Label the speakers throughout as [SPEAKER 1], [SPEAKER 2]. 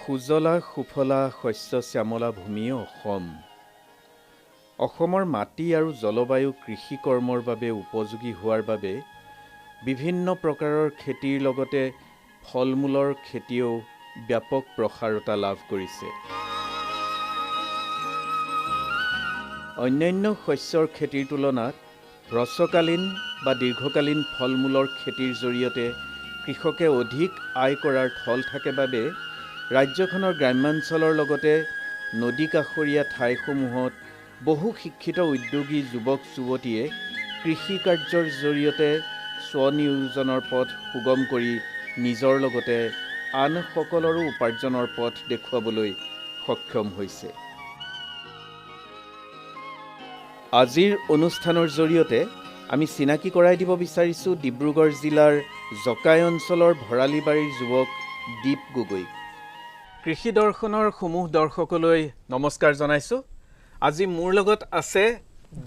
[SPEAKER 1] সুজলা সুফলা শস্য শ্যামলা ভূমি অসম। অসমৰ মাটি আৰু জলবায়ু কৃষি কৰ্মৰ বাবে উপযোগী হোৱাৰ বাবে বিভিন্ন প্ৰকাৰৰ খেতিৰ লগতে ফল মূলৰ খেতিও ব্যাপক প্ৰসাৰতা লাভ কৰিছে। অন্যান্য শস্যৰ খেতিৰ তুলনাত হ্ৰস্বকালীন বা দীৰ্ঘকালীন ফল মূলৰ খেতিৰ জৰিয়তে কৃষকে অধিক আয় কৰাৰ থল থাকে বাবে ৰাজ্যখনৰ গ্ৰাম্যাঞ্চলৰ লগতে নদী কাষৰীয়া ঠাইসমূহত বহু শিক্ষিত উদ্যোগী যুৱক যুৱতীয়ে কৃষি কাৰ্যৰ জৰিয়তে স্বনিয়োজনৰ পথ সুগম কৰি নিজৰ লগতে আন সকলৰো উপাৰ্জনৰ পথ দেখুৱাবলৈ সক্ষম হৈছে। আজিৰ অনুষ্ঠানৰ জৰিয়তে আমি চিনাকি কৰাই দিব বিচাৰিছোঁ ডিব্ৰুগড় জিলাৰ জকাই অঞ্চলৰ ভৰালিবাৰীৰ যুৱক দীপ গগৈ। কৃষি দৰ্শনৰ সমূহ দৰ্শকলৈ নমস্কাৰ জনাইছোঁ। আজি মোৰ লগত আছে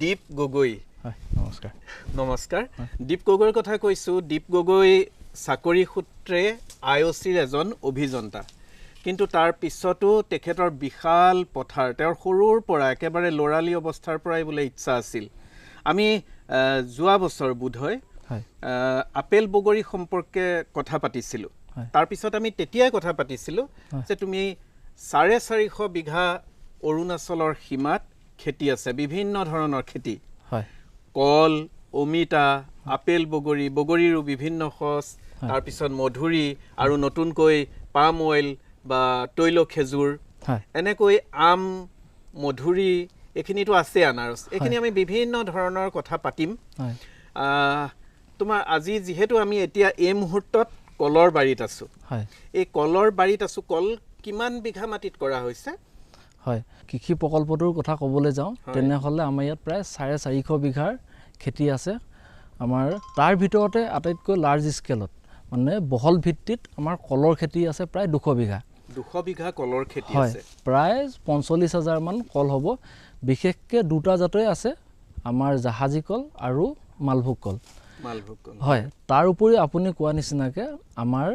[SPEAKER 1] দীপ গগৈ।
[SPEAKER 2] নমস্কাৰ।
[SPEAKER 1] নমস্কাৰ। দীপ গগৈৰ কথা কৈছোঁ। দীপ গগৈ চাকৰি সূত্ৰে IOCৰ এজন অভিযন্তা, কিন্তু তাৰ পিছতো তেখেতৰ বিশাল পথাৰ, তেওঁৰ সৰুৰ পৰা একেবাৰে ল'ৰালি অৱস্থাৰ পৰাই বোলে ইচ্ছা আছিল। আমি যোৱা বছৰ বোধহয় আপেল বগৰী সম্পৰ্কে কথা পাতিছিলোঁ। তাৰপিছত আমি তেতিয়াই কথা পাতিছিলোঁ যে তুমি 450 বিঘা অৰুণাচলৰ সীমাত খেতি আছে, বিভিন্ন ধৰণৰ খেতি, কল, অমিতা, আপেল বগৰী, বগৰীৰো বিভিন্ন সঁচ, তাৰপিছত মধুৰি আৰু নতুনকৈ পাম অইল বা তৈল খেজুৰ, এনেকৈ আম, মধুৰি, এইখিনিতো আছে, আনাৰস, এইখিনি আমি বিভিন্ন ধৰণৰ কথা পাতিম। তোমাৰ আজি যিহেতু আমি এতিয়া এই মুহূৰ্তত কলৰ বাৰীত আছোঁ, এই কলৰ বাৰীত আছোঁ, কল কিমান বিঘা মাটিত কৰা হৈছে?
[SPEAKER 2] হয়, কৃষি প্ৰকল্পটোৰ কথা ক'বলৈ যাওঁ তেনেহ'লে আমাৰ ইয়াত প্ৰায় 450 বিঘাৰ খেতি আছে। আমাৰ তাৰ ভিতৰতে আটাইতকৈ লাৰ্জ স্কেলত মানে বহল ভিত্তিত আমাৰ কলৰ খেতি আছে প্ৰায় 200 বিঘা।
[SPEAKER 1] 200 বিঘা কলৰ খেতি আছে।
[SPEAKER 2] প্ৰায় 45,000 মান কল হ'ব। বিশেষকৈ দুটা জাতই আছে, আমাৰ জাহাজী কল আৰু মালভোগ কল। হয়, তাৰ উপৰি আপুনি কোৱা নিচিনাকৈ আমাৰ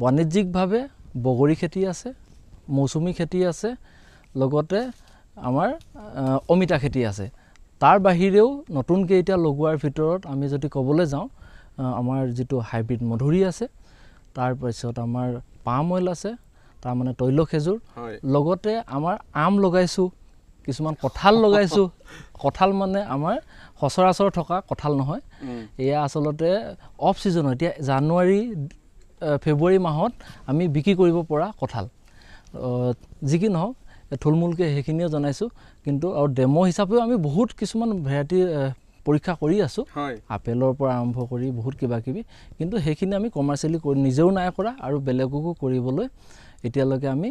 [SPEAKER 2] বাণিজ্যিকভাৱে বগৰী খেতি আছে, মৌচুমী খেতি আছে, লগতে আমাৰ অমিতা খেতি আছে। তাৰ বাহিৰেও নতুনকৈ এতিয়া লগোৱাৰ ভিতৰত আমি যদি ক'বলৈ যাওঁ, আমাৰ যিটো হাইব্ৰিড মধুৰি আছে, তাৰপিছত আমাৰ পাম অইল আছে, তাৰমানে তৈল খেজুৰ, লগতে আমাৰ আম লগাইছোঁ, কিছুমান কঁঠাল লগাইছোঁ। কঁঠাল মানে আমাৰ সচৰাচৰ থকা কঁঠাল নহয়, এয়া আচলতে অফ ছিজনত, এতিয়া জানুৱাৰী ফেব্ৰুৱাৰী মাহত আমি বিক্ৰী কৰিব পৰা কঁঠাল। যি কি নহওক থুলমূলকৈ সেইখিনিও জনাইছোঁ, কিন্তু আৰু ডেমো হিচাপেও আমি বহুত কিছুমান ভেৰাইটি পৰীক্ষা কৰি আছোঁ, আপেলৰ পৰা আৰম্ভ কৰি বহুত কিবা কিবি, কিন্তু সেইখিনি আমি কমাৰ্চিয়েলি নিজেও নাই কৰা আৰু বেলেগকো কৰিবলৈ এতিয়ালৈকে আমি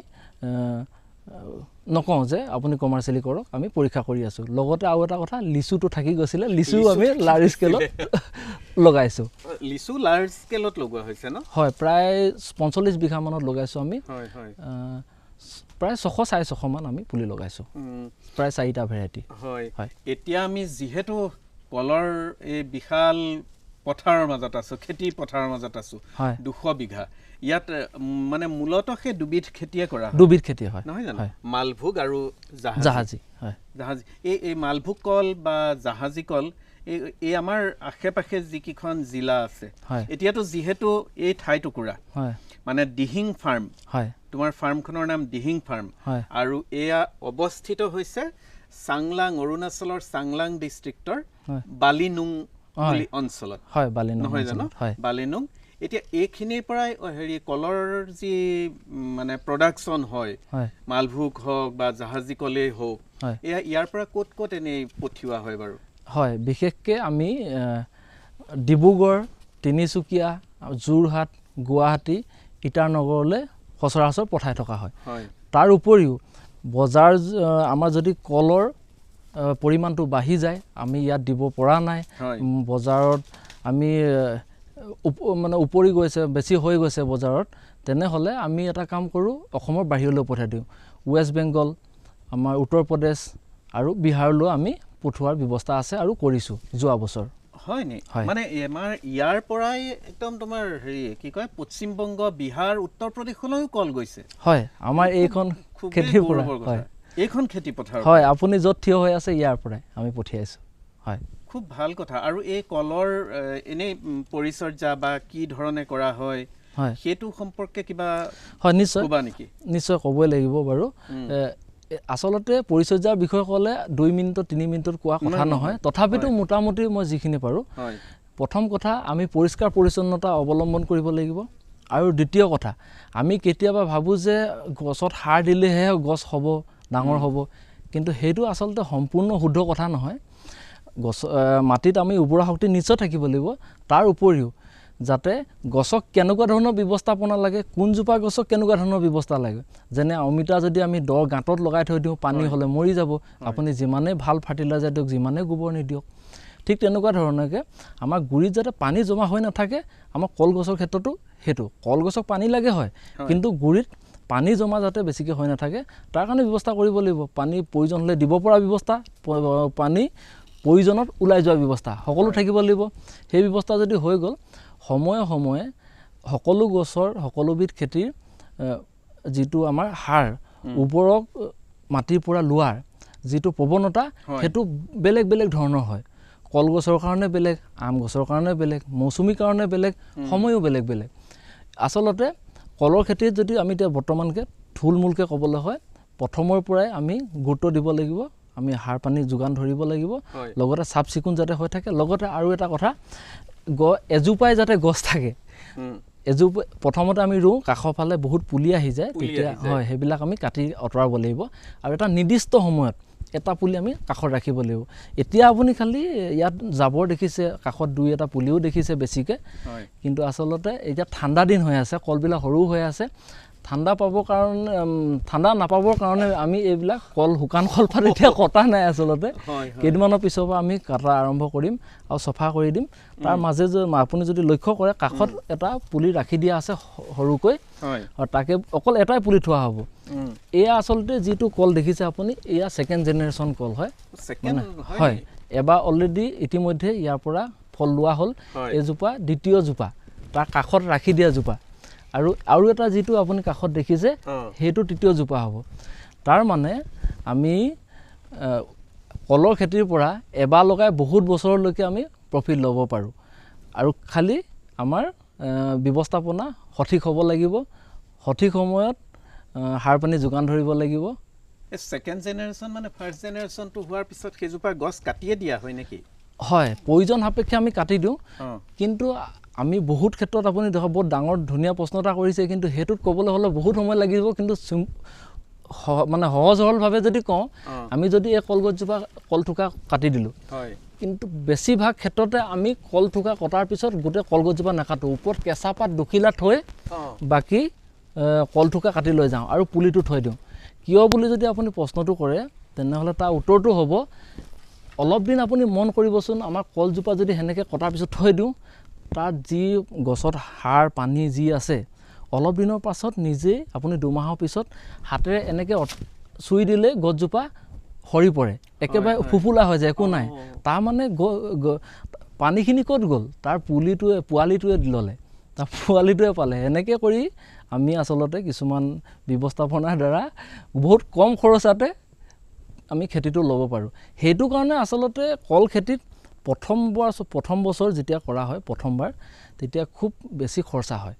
[SPEAKER 2] নকওঁ যে আপুনি কমাৰ্চিয়েলি কৰক, আমি পৰীক্ষা কৰি আছোঁ। লগতে আৰু এটা কথা, লিচুটো থাকি গৈছিলে, লিচুও আমি লাৰ্জ স্কেলত লগাইছোঁ।
[SPEAKER 1] লিচু লাৰ্জ স্কেলত লগোৱা হৈছে ন? হয়,
[SPEAKER 2] প্ৰায় 45 বিঘা মানত লগাইছোঁ আমি। প্ৰায় 600-650 মান আমি পুলি লগাইছোঁ, প্ৰায় 4টা ভেৰাইটি।
[SPEAKER 1] হয়, এতিয়া আমি যিহেতু কলৰ এই বিশাল পথাৰৰ মাজত আছোঁ, খেতি পথাৰৰ মাজত আছোঁ, 200 বিঘা, ইয়াত মানে মূলতঃ সেই দুবিধ খেতিয়ে কৰা হয়।
[SPEAKER 2] দুবিধ খেতি হয়,
[SPEAKER 1] নহয় জানো? মালভোগ আৰু
[SPEAKER 2] জাহাজী।
[SPEAKER 1] জাহাজী, এই মালভোগ কল বা জাহাজী কল, এই আমাৰ আশে পাশে যিকেইখন জিলা আছে, এতিয়াতো যিহেতু এই ঠাই টুকুৰা মানে দিহিং ফাৰ্ম, তোমাৰ ফাৰ্মখনৰ নাম দিহিং ফাৰ্ম, আৰু এয়া অৱস্থিত হৈছে চাংলাং, অৰুণাচলৰ চাংলাং ডিষ্ট্ৰিক্টৰ বালিনুং অঞ্চলত, নহয় জানো? বালিনুং। এতিয়া এইখিনিৰ পৰাই কলৰ যি মানে প্ৰডাকশ্যন হয়, মালভোগ হওক বা জাহাজী কলেই হওক, এয়া ইয়াৰ পৰা ক'ত ক'ত এনেই পঠিওৱা হয় বাৰু?
[SPEAKER 2] হয়, বিশেষকৈ আমি ডিব্ৰুগড়, তিনিচুকীয়া, যোৰহাট, গুৱাহাটী, ইটানগৰলৈ সচৰাচৰ পঠাই থকা হয়। তাৰ উপৰিও বজাৰ আমাৰ যদি কলৰ পৰিমাণটো বাঢ়ি যায়, আমি ইয়াত দিব পৰা নাই, বজাৰত আমি মানে উপৰি গৈছে, বেছি হৈ গৈছে বজাৰত, তেনেহ'লে আমি এটা কাম কৰোঁ, অসমৰ বাহিৰলৈ পঠাই দিওঁ। ৱেষ্ট বেংগল, আমাৰ উত্তৰ প্ৰদেশ আৰু বিহাৰলৈ আমি পঠোৱাৰ ব্যৱস্থা আছে আৰু কৰিছোঁ যোৱা বছৰ।
[SPEAKER 1] হয় নি মানে আমাৰ ইয়াৰ পৰাই একদম তোমাৰ হেৰি কি কয় পশ্চিমবংগ বিহাৰ উত্তৰ প্ৰদেশলৈও কল গৈছে
[SPEAKER 2] হয় আমাৰ এইখন খেতিৰ পৰা হয়
[SPEAKER 1] এইখন খেতি পথাৰ
[SPEAKER 2] হয় আপুনি য'ত থিয় হৈ আছে ইয়াৰ পৰাই আমি পঠিয়াইছোঁ হয়
[SPEAKER 1] খুব ভাল কথা আৰু এই কলৰ এনেই পৰিচৰ্যা বা কি ধৰণে কৰা হয় সেইটো সম্পৰ্কে কিবা
[SPEAKER 2] হয় নিশ্চয়
[SPEAKER 1] ক'বা নেকি
[SPEAKER 2] নিশ্চয় ক'বই লাগিব বাৰু আচলতে পৰিচৰ্যাৰ বিষয়ে ক'লে 2 মিনিটত 3 মিনিটত কোৱা কথা নহয় তথাপিতো মোটামুটি মই যিখিনি পাৰোঁ প্ৰথম কথা আমি পৰিষ্কাৰ পৰিচ্ছন্নতা অৱলম্বন কৰিব লাগিব আৰু দ্বিতীয় কথা আমি কেতিয়াবা ভাবোঁ যে গছত সাৰ দিলেহে গছ হ'ব ডাঙৰ হ'ব কিন্তু সেইটো আচলতে সম্পূৰ্ণ শুদ্ধ কথা নহয় গছ মাটিত আমি উৰ্বৰা শক্তি নিশ্চয় থাকিব লাগিব তাৰ উপৰিও যাতে গছক কেনেকুৱা ধৰণৰ ব্যৱস্থাপনা লাগে কোনজোপা গছক কেনেকুৱা ধৰণৰ ব্যৱস্থা লাগে যেনে অমিতা যদি আমি দ গাঁতত লগাই থৈ দিওঁ পানী হ'লে মৰি যাব আপুনি যিমানেই ভাল ফাৰ্টিলাইজাৰ দিয়ক যিমানেই গোবৰ নিদিয়ক ঠিক তেনেকুৱা ধৰণকে আমাৰ গুৰিত যাতে পানী জমা হৈ নাথাকে আমাৰ কলগছৰ ক্ষেত্ৰতো সেইটো কলগছক পানী লাগে হয় কিন্তু গুৰিত পানী জমা যাতে বেছিকৈ হৈ নাথাকে তাৰ কাৰণে ব্যৱস্থা কৰিব লাগিব পানী প্ৰয়োজন হ'লে দিব পৰা ব্যৱস্থা পানী প্ৰয়োজনত ওলাই যোৱাৰ ব্যৱস্থা সকলো থাকিব লাগিব সেই ব্যৱস্থা যদি হৈ গ'ল সময়ে সময়ে সকলো গছৰ সকলোবিধ খেতিৰ যিটো আমাৰ সাৰ উৰ্বৰক মাটিৰ পৰা লোৱাৰ যিটো প্ৰৱণতা সেইটো বেলেগ বেলেগ ধৰণৰ হয় কলগছৰ কাৰণে বেলেগ আম গছৰ কাৰণে বেলেগ মৌচুমীৰ কাৰণে বেলেগ সময়ো বেলেগ বেলেগ আচলতে কলৰ খেতিত যদি আমি এতিয়া বৰ্তমানকৈ থুলমূলকৈ ক'বলৈ হয় প্ৰথমৰ পৰাই আমি গুৰুত্ব দিব লাগিব আমি সাৰ পানী যোগান ধৰিব লাগিব লগতে চাফ চিকুণ যাতে হৈ থাকে লগতে আৰু এটা কথা এজোপাই যাতে গছ থাকে এজোপা প্ৰথমতে আমি ৰুওঁ কাষৰ ফালে বহুত পুলি আহি যায় তেতিয়া হয় সেইবিলাক আমি কাটি আঁতৰাব লাগিব আৰু এটা নিৰ্দিষ্ট সময়ত এটা পুলি আমি কাষত ৰাখিব লাগিব এতিয়া আপুনি খালি ইয়াত জাবৰ দেখিছে কাষত 2-এটা পুলিও দেখিছে বেছিকৈ কিন্তু আচলতে এতিয়া ঠাণ্ডা দিন হৈ আছে কলবিলাক সৰু হৈ আছে ঠাণ্ডা পাবৰ কাৰণে ঠাণ্ডা নাপাবৰ কাৰণে আমি এইবিলাক কল শুকান কলপাত এতিয়া কটা নাই আচলতে কেইদিনমানৰ পিছৰ পৰা আমি কাটা আৰম্ভ কৰিম আৰু চফা কৰি দিম তাৰ মাজে আপুনি যদি লক্ষ্য কৰে কাষত এটা পুলি ৰাখি দিয়া আছে সৰুকৈ আৰু তাকে অকল এটাই পুলি থোৱা হ'ব এয়া আচলতে যিটো কল দেখিছে আপুনি এয়া ছেকেণ্ড জেনেৰেশ্যন কল হয় হয় এবাৰ অলৰেডি ইতিমধ্যে ইয়াৰ পৰা ফল লোৱা হ'ল এজোপা দ্বিতীয় জোপা তাৰ কাষত ৰাখি দিয়া জোপা আৰু এটা যিটো আপুনি কাষত দেখিছে সেইটো তৃতীয় জোপা হ'ব তাৰ মানে আমি কলৰ খেতিৰ পৰা এবাৰ লগাই বহুত বছৰলৈকে আমি প্ৰফিট ল'ব পাৰোঁ আৰু খালি আমাৰ ব্যৱস্থাপনা সঠিক হ'ব লাগিব সঠিক সময়ত সাৰ পানী যোগান ধৰিব লাগিব
[SPEAKER 1] ছেকেণ্ড জেনেৰেশ্যন মানে ফাৰ্ষ্ট জেনেৰেশ্যনটো হোৱাৰ পিছত সেইজোপা গছ কাটিয়ে দিয়া হয় নেকি
[SPEAKER 2] হয় প্ৰয়োজন সাপেক্ষে আমি কাটি দিওঁ কিন্তু আমি বহুত ক্ষেত্ৰত আপুনি দেখক বহুত ডাঙৰ ধুনীয়া প্ৰশ্ন এটা কৰিছে কিন্তু সেইটোত ক'বলৈ হ'লে বহুত সময় লাগিব কিন্তু মানে সহজ সৰলভাৱে যদি কওঁ আমি যদি এই কলগছজোপা কলথোকা কাটি দিলোঁ কিন্তু বেছিভাগ ক্ষেত্ৰতে আমি কলথোকা কটাৰ পিছত গোটেই কলগছজোপা নাকাটো ওপৰত কেঁচা পাত দুখিলা থৈ বাকী কলথোকা কাটি লৈ যাওঁ আৰু পুলিটো থৈ দিওঁ কিয় বুলি যদি আপুনি প্ৰশ্নটো কৰে তেনেহ'লে তাৰ উত্তৰটো হ'ব অলপ দিন আপুনি মন কৰিবচোন আমাৰ কলজোপা যদি সেনেকৈ কটাৰ পিছত থৈ দিওঁ তাত যি গছত সাৰ পানী যি আছে অলপ দিনৰ পাছত নিজেই আপুনি 2 মাহৰ পিছত হাতেৰে এনেকৈ চুই দিলে গছজোপা সৰি পৰে একেবাৰে ফুফুলা হৈ যায় একো নাই তাৰমানে পানীখিনি ক'ত গ'ল তাৰ পোৱালিটোৱে ল'লে তাৰ পোৱালিটোৱে পালে এনেকৈ কৰি আমি আচলতে কিছুমান ব্যৱস্থাপনাৰ দ্বাৰা বহুত কম খৰচতে আমি খেতিটো ল'ব পাৰোঁ সেইটো কাৰণে আচলতে কল খেতিত প্ৰথম বছৰ যেতিয়া কৰা হয় প্ৰথমবাৰ তেতিয়া খুব বেছি খৰচা হয়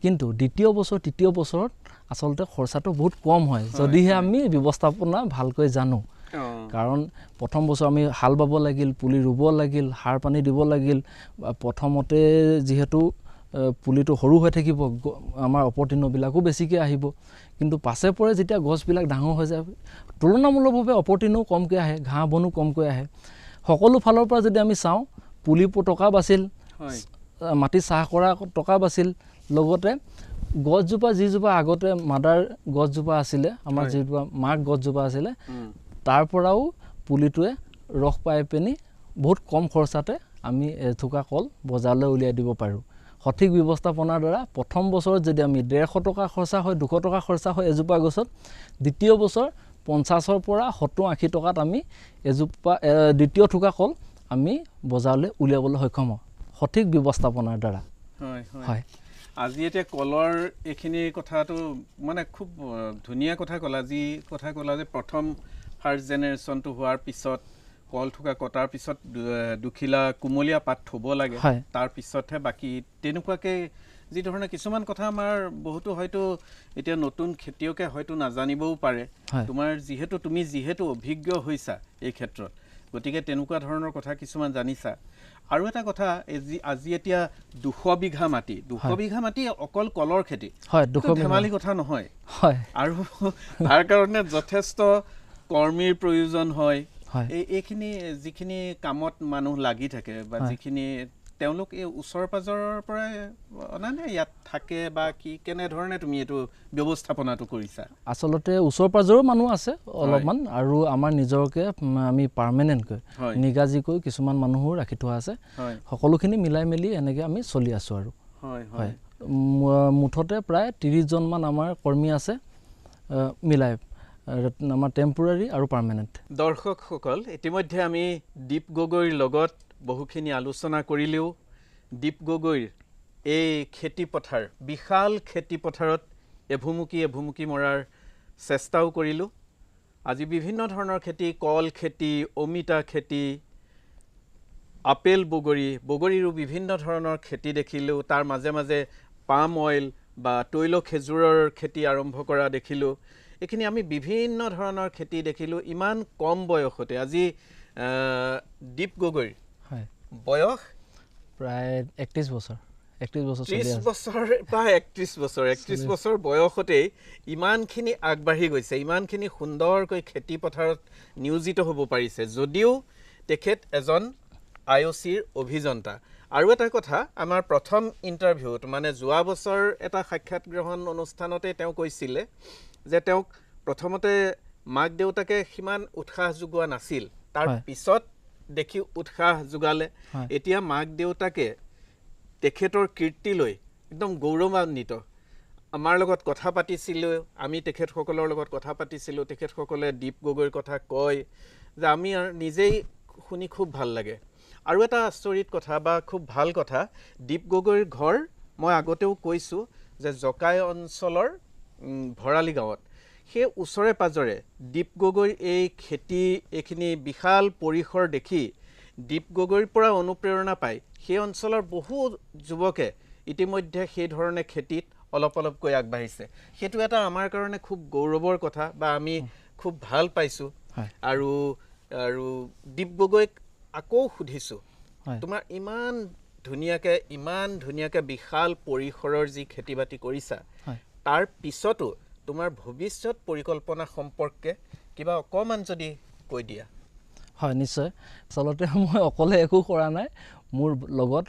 [SPEAKER 2] কিন্তু দ্বিতীয় বছৰ তৃতীয় বছৰত আচলতে খৰচাটো বহুত কম হয় যদিহে আমি ব্যৱস্থাপনা ভালকৈ জানো কাৰণ প্ৰথম বছৰ আমি হাল বাব লাগিল পুলি ৰুব লাগিল সাৰ পানী দিব লাগিল প্ৰথমতে যিহেতু পুলিটো সৰু হৈ থাকিব আমাৰ অপতৃণবিলাকো বেছিকৈ আহিব কিন্তু পাছে পৰে যেতিয়া গছবিলাক ডাঙৰ হৈ যায় তুলনামূলকভাৱে অপতৃণও কমকৈ আহে ঘাঁহ বনো কমকৈ আহে সকলো ফালৰ পৰা যদি আমি চাওঁ পুলি টকা বাছিল মাটি চাহ কৰা টকা বাছিল লগতে গছজোপা যিজোপা আগতে মাদাৰ গছজোপা আছিলে আমাৰ যিজোপা মাক গছজোপা আছিলে তাৰ পৰাও পুলিটোৱে ৰস পাই পিনি বহুত কম খৰচাতে আমি এথোকা কল বজাৰলৈ উলিয়াই দিব পাৰোঁ সঠিক ব্যৱস্থাপনাৰ দ্বাৰা প্ৰথম বছৰত যদি আমি 150 টকা খৰচা হয় 200 টকা খৰচা হয় এজোপা গছত দ্বিতীয় বছৰ 50ৰ পৰা 70-80 টকাত আমি এজোপা দ্বিতীয় থোকা কল আমি বজাৰলৈ উলিয়াবলৈ সক্ষম হওঁ সঠিক ব্যৱস্থাপনাৰ দ্বাৰা
[SPEAKER 1] হয়
[SPEAKER 2] হয়
[SPEAKER 1] আজি এতিয়া কলৰ এইখিনি কথাটো মানে খুব ধুনীয়া কথা ক'লা যি কথা ক'লা যে প্ৰথম ফাৰ্ষ্ট জেনেৰেশ্যনটো হোৱাৰ পিছত কল থোকা কটাৰ পিছত দুখিলা কুমলীয়া পাত থ'ব লাগে তাৰ পিছতহে বাকী তেনেকুৱাকৈ যি ধৰণে কিছুমান কথা আমাৰ বহুতো হয়তো এতিয়া নতুন খেতিয়কে হয়তো নাজানিবও পাৰে তুমি যিহেতু অভিজ্ঞ হৈছা এই ক্ষেত্ৰত গতিকে তেনেকুৱা ধৰণৰ কথা কিছুমান জানিছা আৰু এটা কথা আজি এতিয়া 200 বিঘা মাটি অকল কলৰ খেতি ধেমালি কথা নহয় আৰু তাৰ কাৰণে যথেষ্ট কৰ্মীৰ প্ৰয়োজন হয় এইখিনি যিখিনি কামত মানুহ লাগি থাকে বা যিখিনি তেওঁলোক এই ওচৰ পাজৰৰ পৰাই অনানে ইয়াত থাকে বা কি কেনেধৰণে তুমি এইটো ব্যৱস্থাপনাটো কৰিছা
[SPEAKER 2] আচলতে ওচৰ পাজৰৰ মানুহ আছে অলপমান আৰু আমাৰ নিজৰকে আমি পাৰ্মানেণ্টকৈ নিগাজিকৈ কিছুমান মানুহো ৰাখি থোৱা আছে সকলোখিনি মিলাই মেলি এনেকৈ আমি চলি আছোঁ আৰু হয় মুঠতে প্ৰায় 30 জনমান আমাৰ কৰ্মী আছে মিলাই আমাৰ টেম্পৰাৰী আৰু পাৰ্মানেণ্ট
[SPEAKER 1] দৰ্শকসকল ইতিমধ্যে আমি দীপ গগৈৰ লগত বহুখিনি আলোচনা কৰিলেও দীপ গগৈৰ এই খেতিপথাৰ বিশাল খেতিপথাৰত এভুমুকি মৰাৰ চেষ্টাও কৰিলোঁ আজি বিভিন্ন ধৰণৰ খেতি কল খেতি অমিতা খেতি আপেল বগৰীৰো বিভিন্ন ধৰণৰ খেতি দেখিলোঁ তাৰ মাজে মাজে পাম অইল বা তৈল খেজুৰৰ খেতি আৰম্ভ কৰা দেখিলোঁ এইখিনি আমি বিভিন্ন ধৰণৰ খেতি দেখিলোঁ ইমান কম বয়সতে আজি দীপ গগৈৰ বয়স
[SPEAKER 2] প্ৰায় 31 বছৰ
[SPEAKER 1] 30 বছৰ বা 31 বছৰ বয়সতেই ইমানখিনি আগবাঢ়ি গৈছে ইমানখিনি সুন্দৰকৈ খেতি পথাৰত নিয়োজিত হ'ব পাৰিছে যদিও তেখেত এজন IOCৰ অভিযন্তা আৰু এটা কথা আমাৰ প্ৰথম ইণ্টাৰভিউত মানে যোৱা বছৰ এটা সাক্ষাৎ গ্ৰহণ অনুষ্ঠানতে তেওঁ কৈছিলে যে তেওঁক প্ৰথমতে মাক দেউতাকে সিমান উৎসাহ যোগোৱা নাছিল তাৰ পিছত দেখি উৎসাহ যোগালে এতিয়া মাক দেউতাকে তেখেতৰ কীৰ্তিলৈ একদম গৌৰৱান্বিত আমাৰ লগত কথা পাতিছিলোঁ আমি তেখেতসকলৰ লগত কথা পাতিছিলোঁ তেখেতসকলে দীপ গগৈৰ কথা কয় যে আমি নিজেই শুনি খুব ভাল লাগে আৰু এটা আচৰিত কথা বা খুব ভাল কথা দীপ গগৈৰ ঘৰ মই আগতেও কৈছোঁ যে জকাই অঞ্চলৰ ভৰালি গাঁৱত সেই ওচৰে পাজৰে দীপ গগৈৰ এই খেতি এইখিনি বিশাল পৰিসৰ দেখি দীপ গগৈৰ পৰা অনুপ্ৰেৰণা পায় সেই অঞ্চলৰ বহু যুৱকে ইতিমধ্যে সেই ধৰণে খেতিত অলপকৈ আগবাঢ়িছে সেইটো এটা আমাৰ কাৰণে খুব গৌৰৱৰ কথা বা আমি খুব ভাল পাইছোঁ আৰু দীপ গগৈক আকৌ সুধিছোঁ তোমাৰ ইমান ধুনীয়াকৈ বিশাল পৰিসৰৰ যি খেতি বাতি কৰিছা তাৰ পিছতো তোমাৰ ভৱিষ্যত পৰিকল্পনা সম্পৰ্কে কিবা অকমান যদি কৈ দিয়া
[SPEAKER 2] হয় নিশ্চয় আচলতে মই অকলে একো কৰা নাই মোৰ লগত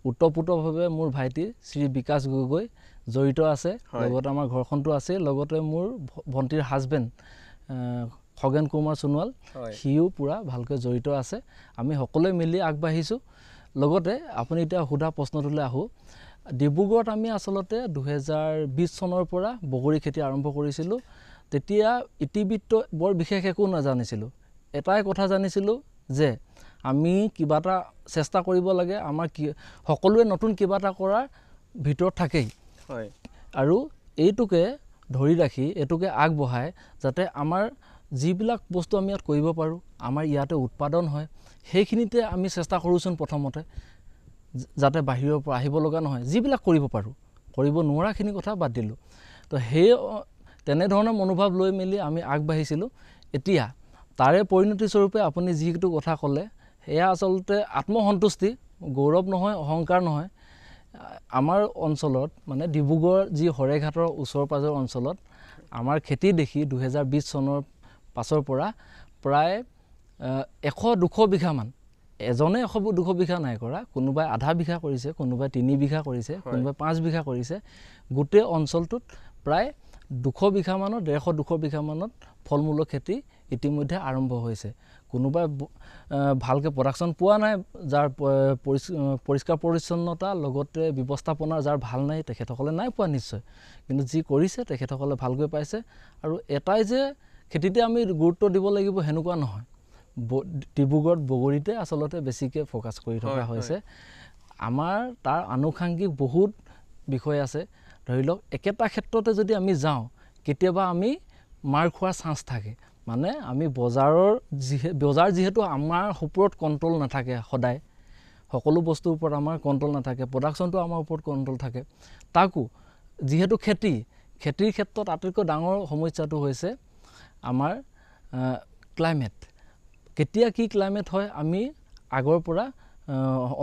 [SPEAKER 2] উত্তৰপুতভাৱে মোৰ ভাইটি শ্ৰী বিকাশ গগৈ জড়িত আছে লগত আমাৰ ঘৰখনটো আছে লগতে মোৰ ভণ্টিৰ হাজবেণ্ড খগেন কুমাৰ সোণোৱাল সিও পুৰা ভালকৈ জড়িত আছে আমি সকলোৱে মিলি আগবাঢ়িছোঁ লগতে আপুনি এতিয়া সোধা প্ৰশ্নটোলৈ আহোঁ ডিব্ৰুগড়ত আমি আচলতে 2020 চনৰ পৰা বগৰী খেতি আৰম্ভ কৰিছিলোঁ তেতিয়া ইতিবৃত্ত বৰ বিশেষ একো নাজানিছিলোঁ এটাই কথা জানিছিলোঁ যে আমি কিবা এটা চেষ্টা কৰিব লাগে আমাৰ সকলোৱে নতুন কিবা এটা কৰাৰ ভিতৰত থাকেই আৰু এইটোকে ধৰি ৰাখি এইটোকে আগবঢ়াই যাতে আমাৰ যিবিলাক বস্তু আমি ইয়াত কৰিব পাৰোঁ আমাৰ ইয়াতে উৎপাদন হয় সেইখিনিতে আমি চেষ্টা কৰোঁচোন প্ৰথমতে যাতে বাহিৰৰ পৰা আহিব লগা নহয় যিবিলাক কৰিব পাৰোঁ কৰিব নোৱাৰাখিনি কথা বাদ দিলোঁ তো সেই তেনেধৰণৰ মনোভাৱ লৈ মেলি আমি আগবাঢ়িছিলোঁ এতিয়া তাৰে পৰিণতি স্বৰূপে আপুনি যিটো কথা ক'লে সেয়া আচলতে আত্মসন্তুষ্টি গৌৰৱ নহয় অহংকাৰ নহয় আমাৰ অঞ্চলত মানে ডিব্ৰুগড় যি হৰেঘাটৰ ওচৰ পাজৰ অঞ্চলত আমাৰ খেতি দেখি 2020 চনৰ পাছৰ পৰা প্ৰায় 100-200 বিঘামান এজনে 100-200 বিঘা নাই কৰা কোনোবাই আধা বিঘা কৰিছে কোনোবাই 3 বিঘা কৰিছে কোনোবাই 5 বিঘা কৰিছে গোটেই অঞ্চলটোত প্ৰায় 200 বিঘামানত 150-200 বিঘামানত ফলমূলৰ খেতি ইতিমধ্যে আৰম্ভ হৈছে কোনোবাই ভালকৈ প্ৰডাকশ্যন পোৱা নাই যাৰ পৰিষ্কাৰ পৰিচ্ছন্নতা লগতে ব্যৱস্থাপনাৰ যাৰ ভাল নাই তেখেতসকলে নাই পোৱা নিশ্চয় কিন্তু যি কৰিছে তেখেতসকলে ভালকৈ পাইছে আৰু এটাই যে খেতিতে আমি গুৰুত্ব দিব লাগিব সেনেকুৱা নহয় ডিব্ৰুগড় বগৰীতে আচলতে বেছিকৈ ফ'কাছ কৰি থকা হৈছে আমাৰ তাৰ আনুষাংগিক বহুত বিষয় আছে ধৰি লওক একেটা ক্ষেত্ৰতে যদি আমি যাওঁ কেতিয়াবা আমি মাৰ খোৱাৰ চান্স থাকে মানে আমি বজাৰ যিহেতু আমাৰ ওপৰত কণ্ট্ৰল নাথাকে সদায় সকলো বস্তুৰ ওপৰত আমাৰ কণ্ট্ৰল নাথাকে প্ৰডাকশ্যনটো আমাৰ ওপৰত কণ্ট্ৰল থাকে তাকো যিহেতু খেতিৰ ক্ষেত্ৰত আটাইতকৈ ডাঙৰ সমস্যাটো হৈছে আমাৰ ক্লাইমেট কেতিয়া কি ক্লাইমেট হয় আমি আগৰ পৰা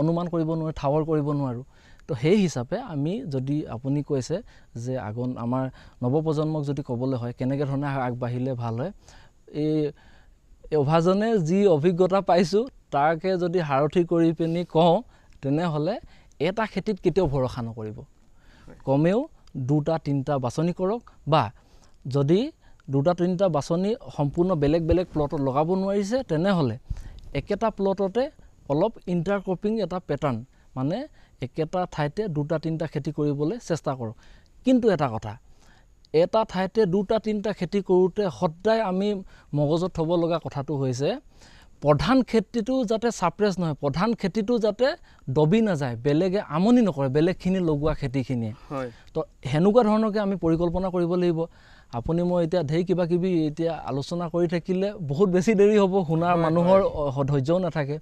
[SPEAKER 2] অনুমান কৰিব নোৱাৰোঁ ঠাৱৰ কৰিব নোৱাৰোঁ তো সেই হিচাপে আমি যদি আপুনি কৈছে যে আমাৰ নৱপ্ৰজন্মক যদি ক'বলৈ হয় কেনেকৈ ধৰণে আগবাঢ়িলে ভাল হয় এই অভাজনে যি অভিজ্ঞতা পাইছোঁ তাকে যদি সাৰথি কৰি পিনি কওঁ তেনেহ'লে এটা খেতিত কেতিয়াও ভৰসা নকৰিব কমেও 2-3টা বাছনি কৰক বা যদি 2-3টা বাছনি সম্পূৰ্ণ বেলেগ বেলেগ প্লটত লগাব নোৱাৰিছে তেনেহ'লে একেটা প্লটতে অলপ ইণ্টাৰক্ৰপিং এটা পেটাৰ্ণ মানে একেটা ঠাইতে 2-3টা খেতি কৰিবলৈ চেষ্টা কৰক কিন্তু এটা কথা এটা ঠাইতে 2-3টা খেতি কৰোঁতে সদায় আমি মগজত থ'ব লগা কথাটো হৈছে প্ৰধান খেতিটো যাতে ছাপ্ৰেছ নহয় প্ৰধান খেতিটো যাতে দবি নাযায় বেলেগে আমনি নকৰে বেলেগখিনি লগোৱা খেতিখিনিয়ে তো সেনেকুৱা ধৰণকে আমি পৰিকল্পনা কৰিব লাগিব আপুনি মই এতিয়া ঢেৰ কিবা কিবি এতিয়া আলোচনা কৰি থাকিলে বহুত বেছি দেৰি হ'ব শুনাৰ মানুহৰ ধৈৰ্যও নাথাকে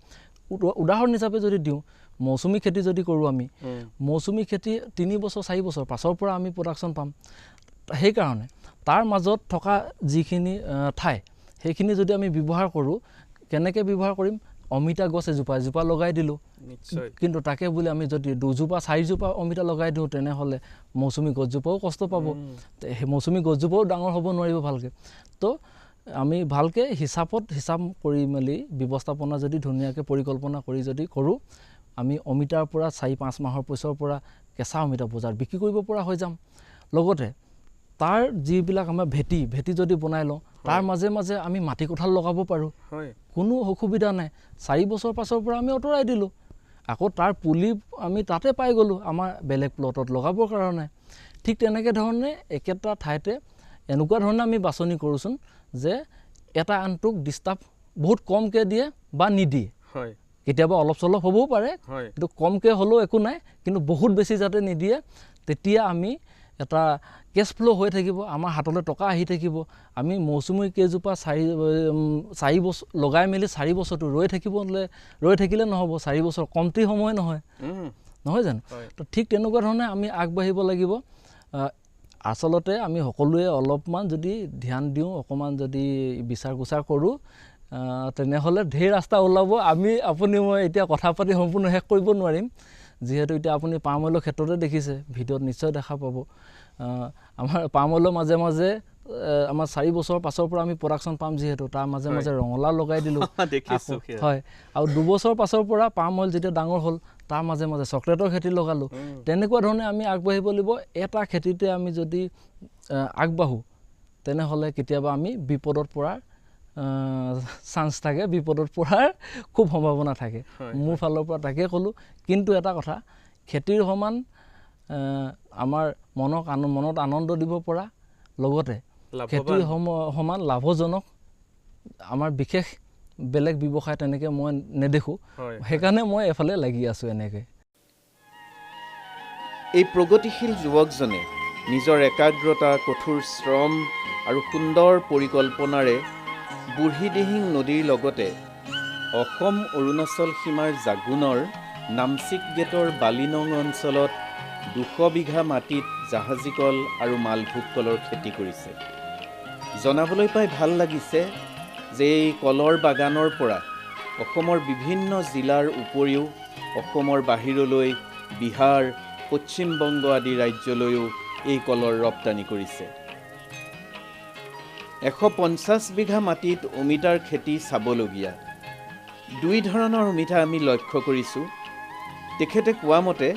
[SPEAKER 2] উদাহৰণ হিচাপে যদি দিওঁ মৌচুমী খেতি যদি কৰোঁ আমি মৌচুমী খেতি 3 বছৰ 4 বছৰ পাছৰ পৰা আমি প্ৰডাকশ্যন পাম সেইকাৰণে তাৰ মাজত থকা যিখিনি ঠাই সেইখিনি যদি আমি ব্যৱহাৰ কৰোঁ কেনেকৈ ব্যৱহাৰ কৰিম অমিতা গছ এজোপা লগাই দিলোঁ কিন্তু তাকে বুলি আমি যদি 2-4জোপা অমিতা লগাই দিওঁ তেনেহ'লে মৌচুমী গছজোপাও কষ্ট পাব সেই মৌচুমী গছজোপাও ডাঙৰ হ'ব নোৱাৰিব ভালকৈ তো আমি ভালকৈ হিচাপ কৰি মেলি ব্যৱস্থাপনা যদি ধুনীয়াকৈ পৰিকল্পনা কৰি যদি কৰোঁ আমি অমিতাৰ পৰা 4-5 মাহৰ পিছৰ পৰা কেঁচা অমিতা বজাৰত বিক্ৰী কৰিব পৰা হৈ যাম লগতে তাৰ যিবিলাক আমাৰ ভেটি যদি বনাই লওঁ তাৰ মাজে মাজে আমি মাটি কঁঠাল লগাব পাৰোঁ কোনো অসুবিধা নাই 4 বছৰ পাছৰ পৰা আমি আঁতৰাই দিলোঁ আকৌ তাৰ পুলি আমি তাতে পাই গ'লোঁ আমাৰ বেলেগ প্লটত লগাবৰ কাৰণে ঠিক তেনেকৈ ধৰণে একেটা ঠাইতে এনেকুৱা ধৰণে আমি বাছনি কৰোঁচোন যে এটা আনটোক ডিষ্টাৰ্ব বহুত কমকৈ দিয়ে বা নিদিয়ে কেতিয়াবা অলপ চলপ হ'বও পাৰে কিন্তু কমকৈ হ'লেও একো নাই কিন্তু বহুত বেছি যাতে নিদিয়ে তেতিয়া আমি এটা কেছ ফ্ল' হৈ থাকিব আমাৰ হাতলৈ টকা আহি থাকিব আমি মৌচুমী কেইজোপা 4 বছৰ লগাই মেলি 4 বছৰটো ৰৈ থাকিলে নহ'ব 4 বছৰ কমটি সময় নহয় জানো তো ঠিক তেনেকুৱা ধৰণে আমি আগবাঢ়িব লাগিব আচলতে আমি সকলোৱে অলপমান যদি ধ্যান দিওঁ অকণমান যদি বিচাৰ কুচাৰ কৰোঁ তেনেহ'লে ঢেৰ ৰাস্তা ওলাব আপুনি মই এতিয়া কথা পাতি সম্পূৰ্ণ শেষ কৰিব নোৱাৰিম যিহেতু এতিয়া আপুনি পাম অইলৰ ক্ষেত্ৰতে দেখিছে ভিডিঅ'ত নিশ্চয় দেখা পাব আমাৰ পাম অইলৰ মাজে মাজে আমাৰ 4 বছৰ পাছৰ পৰা আমি প্ৰডাকশ্যন পাম যিহেতু তাৰ মাজে মাজে ৰঙালাও লগাই দিলোঁ হয় আৰু 2 বছৰ পাছৰ পৰা পাম অইল যেতিয়া ডাঙৰ হ'ল তাৰ মাজে মাজে চকলেটৰ খেতি লগালোঁ তেনেকুৱা ধৰণে আমি আগবাঢ়িব লাগিব এটা খেতিতে আমি যদি আগবাঢ়োঁ তেনেহ'লে কেতিয়াবা আমি বিপদত পৰাৰ চান্স থাকে বিপদত পৰাৰ খুব সম্ভাৱনা থাকে মোৰ ফালৰ পৰা তাকে ক'লোঁ কিন্তু এটা কথা খেতিৰ সমান আমাৰ মনত আনন্দ দিব পৰা লগতে খেতিৰ সমান লাভজনক আমাৰ বিশেষ বেলেগ ব্যৱসায় তেনেকৈ মই নেদেখোঁ সেইকাৰণে মই এফালে লাগি আছোঁ এনেকৈ
[SPEAKER 1] এই প্ৰগতিশীল যুৱকজনে নিজৰ একাগ্ৰতা কঠোৰ শ্ৰম আৰু সুন্দৰ পৰিকল্পনাৰে বুঢ়ীদিহিং নদীৰ লগতে অসম অৰুণাচল সীমাৰ জাগুনৰ নামচিক গেটৰ বালিনং অঞ্চলত 200 বিঘা মাটিত জাহাজী কল আৰু মালভোগ কলৰ খেতি কৰিছে জনাবলৈ পাই ভাল লাগিছে যে এই কলৰ বাগানৰ পৰা অসমৰ বিভিন্ন জিলাৰ উপৰিও অসমৰ বাহিৰলৈ বিহাৰ পশ্চিম বংগ আদি ৰাজ্যলৈও এই কলৰ ৰপ্তানি কৰিছে 150 বিঘা মাটিত অমিতাৰ খেতি চাবলগীয়া 2 ধৰণৰ অমিতা আমি লক্ষ্য কৰিছোঁ তেখেতে কোৱা মতে